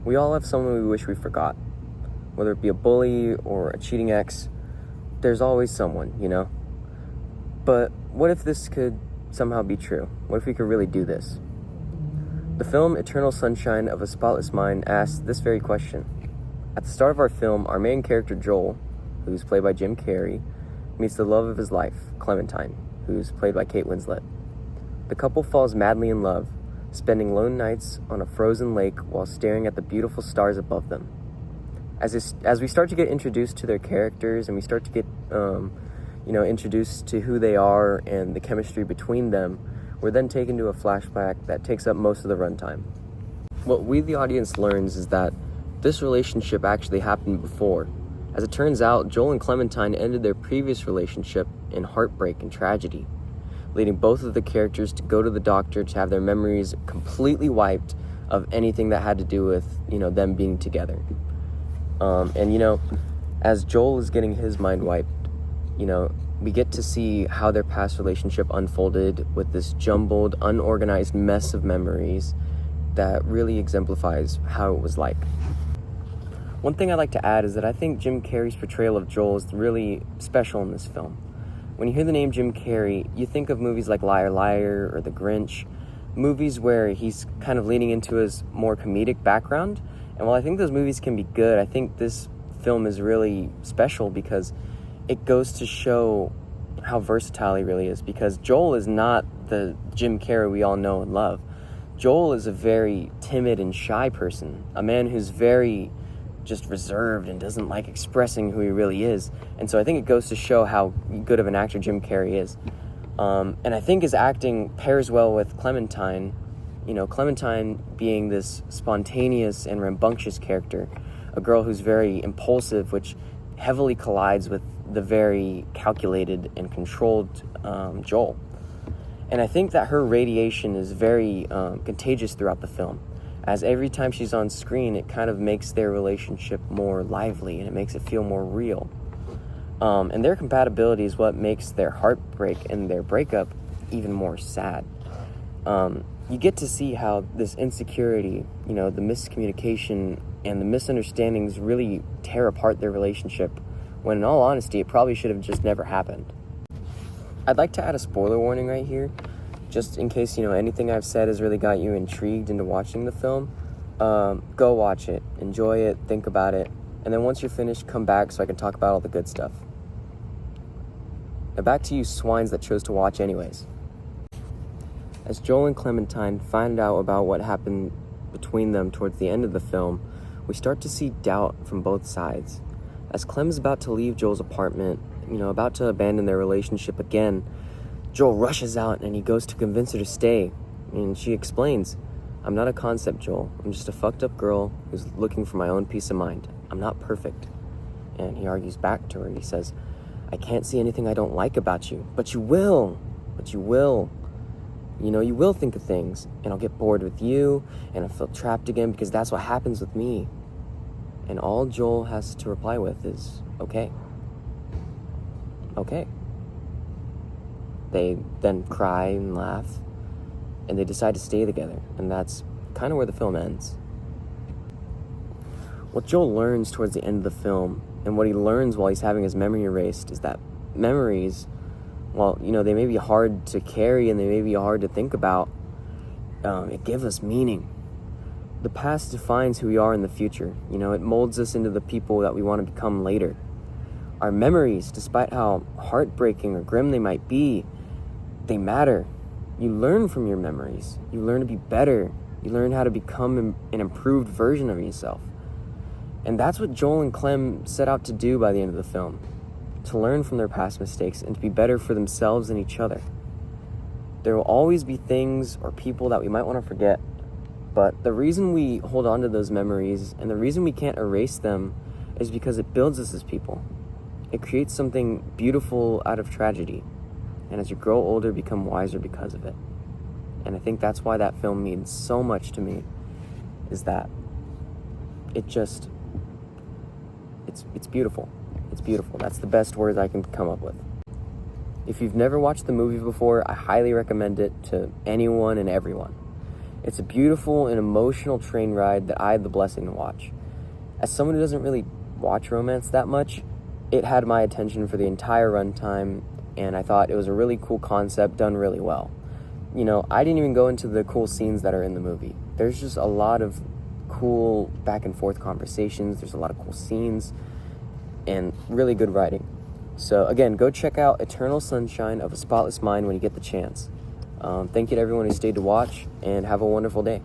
We all have someone we wish we forgot. Whether it be a bully or a cheating ex, there's always someone, you know? But what if this could somehow be true? What if we could really do this? The film Eternal Sunshine of a Spotless Mind asks this very question. At the start of our film, our main character Joel, who's played by Jim Carrey, meets the love of his life, Clementine, who's played by Kate Winslet. The couple falls madly in love, spending lone nights on a frozen lake while staring at the beautiful stars above them. As we start to get introduced to their characters and we start to get introduced to who they are and the chemistry between them, we're then taken to a flashback that takes up most of the runtime. What we, the audience, learns is that this relationship actually happened before. As it turns out, Joel and Clementine ended their previous relationship in heartbreak and tragedy, leading both of the characters to go to the doctor to have their memories completely wiped of anything that had to do with, them being together. As Joel is getting his mind wiped, we get to see how their past relationship unfolded with this jumbled, unorganized mess of memories that really exemplifies how it was like. One thing I'd like to add is that I think Jim Carrey's portrayal of Joel is really special in this film. When you hear the name Jim Carrey, you think of movies like Liar Liar or The Grinch, movies where he's kind of leaning into his more comedic background. And while I think those movies can be good, I think this film is really special because it goes to show how versatile he really is, because Joel is not the Jim Carrey we all know and love. Joel is a very timid and shy person, a man who's very just reserved and doesn't like expressing who he really is. And so I think it goes to show how good of an actor Jim Carrey is. And I think his acting pairs well with Clementine, Clementine being this spontaneous and rambunctious character, a girl who's very impulsive, which heavily collides with the very calculated and controlled Joel. And I think that her radiation is very contagious throughout the film, as every time she's on screen, it kind of makes their relationship more lively and it makes it feel more real. And their compatibility is what makes their heartbreak and their breakup even more sad. You get to see how this insecurity, the miscommunication and the misunderstandings really tear apart their relationship, when in all honesty, it probably should have just never happened. I'd like to add a spoiler warning right here, just in case, anything I've said has really got you intrigued into watching the film. Go watch it, enjoy it, think about it, and then once you're finished, come back so I can talk about all the good stuff. Now back to you swines that chose to watch anyways. As Joel and Clementine find out about what happened between them towards the end of the film, we start to see doubt from both sides. As Clem's about to leave Joel's apartment, about to abandon their relationship again, Joel rushes out and he goes to convince her to stay. And she explains, "I'm not a concept, Joel. I'm just a fucked up girl who's looking for my own peace of mind. I'm not perfect." And he argues back to her. He says, "I can't see anything I don't like about you. But you will. But you will. You will think of things, and I'll get bored with you, and I'll feel trapped again because that's what happens with me." And all Joel has to reply with is, "Okay. Okay." They then cry and laugh, and they decide to stay together, and that's kind of where the film ends. What Joel learns towards the end of the film, and what he learns while he's having his memory erased, is that memories, while, they may be hard to carry and they may be hard to think about, it gives us meaning. The past defines who we are in the future. It molds us into the people that we want to become later. Our memories, despite how heartbreaking or grim they might be, they matter. You learn from your memories. You learn to be better. You learn how to become an improved version of yourself. And that's what Joel and Clem set out to do by the end of the film. To learn from their past mistakes and to be better for themselves and each other. There will always be things or people that we might want to forget, but the reason we hold on to those memories and the reason we can't erase them is because it builds us as people. It creates something beautiful out of tragedy, and as you grow older, become wiser because of it. And I think that's why that film means so much to me, is that it's beautiful. It's beautiful. That's the best words I can come up with. If you've never watched the movie before, I highly recommend it to anyone and everyone. It's a beautiful and emotional train ride that I had the blessing to watch. As someone who doesn't really watch romance that much, it had my attention for the entire runtime, and I thought it was a really cool concept done really well. You know, I didn't even go into the cool scenes that are in the movie. There's just a lot of cool back and forth conversations. There's a lot of cool scenes and really good writing. So again, go check out Eternal Sunshine of a Spotless Mind when you get the chance. Thank you to everyone who stayed to watch, and have a wonderful day.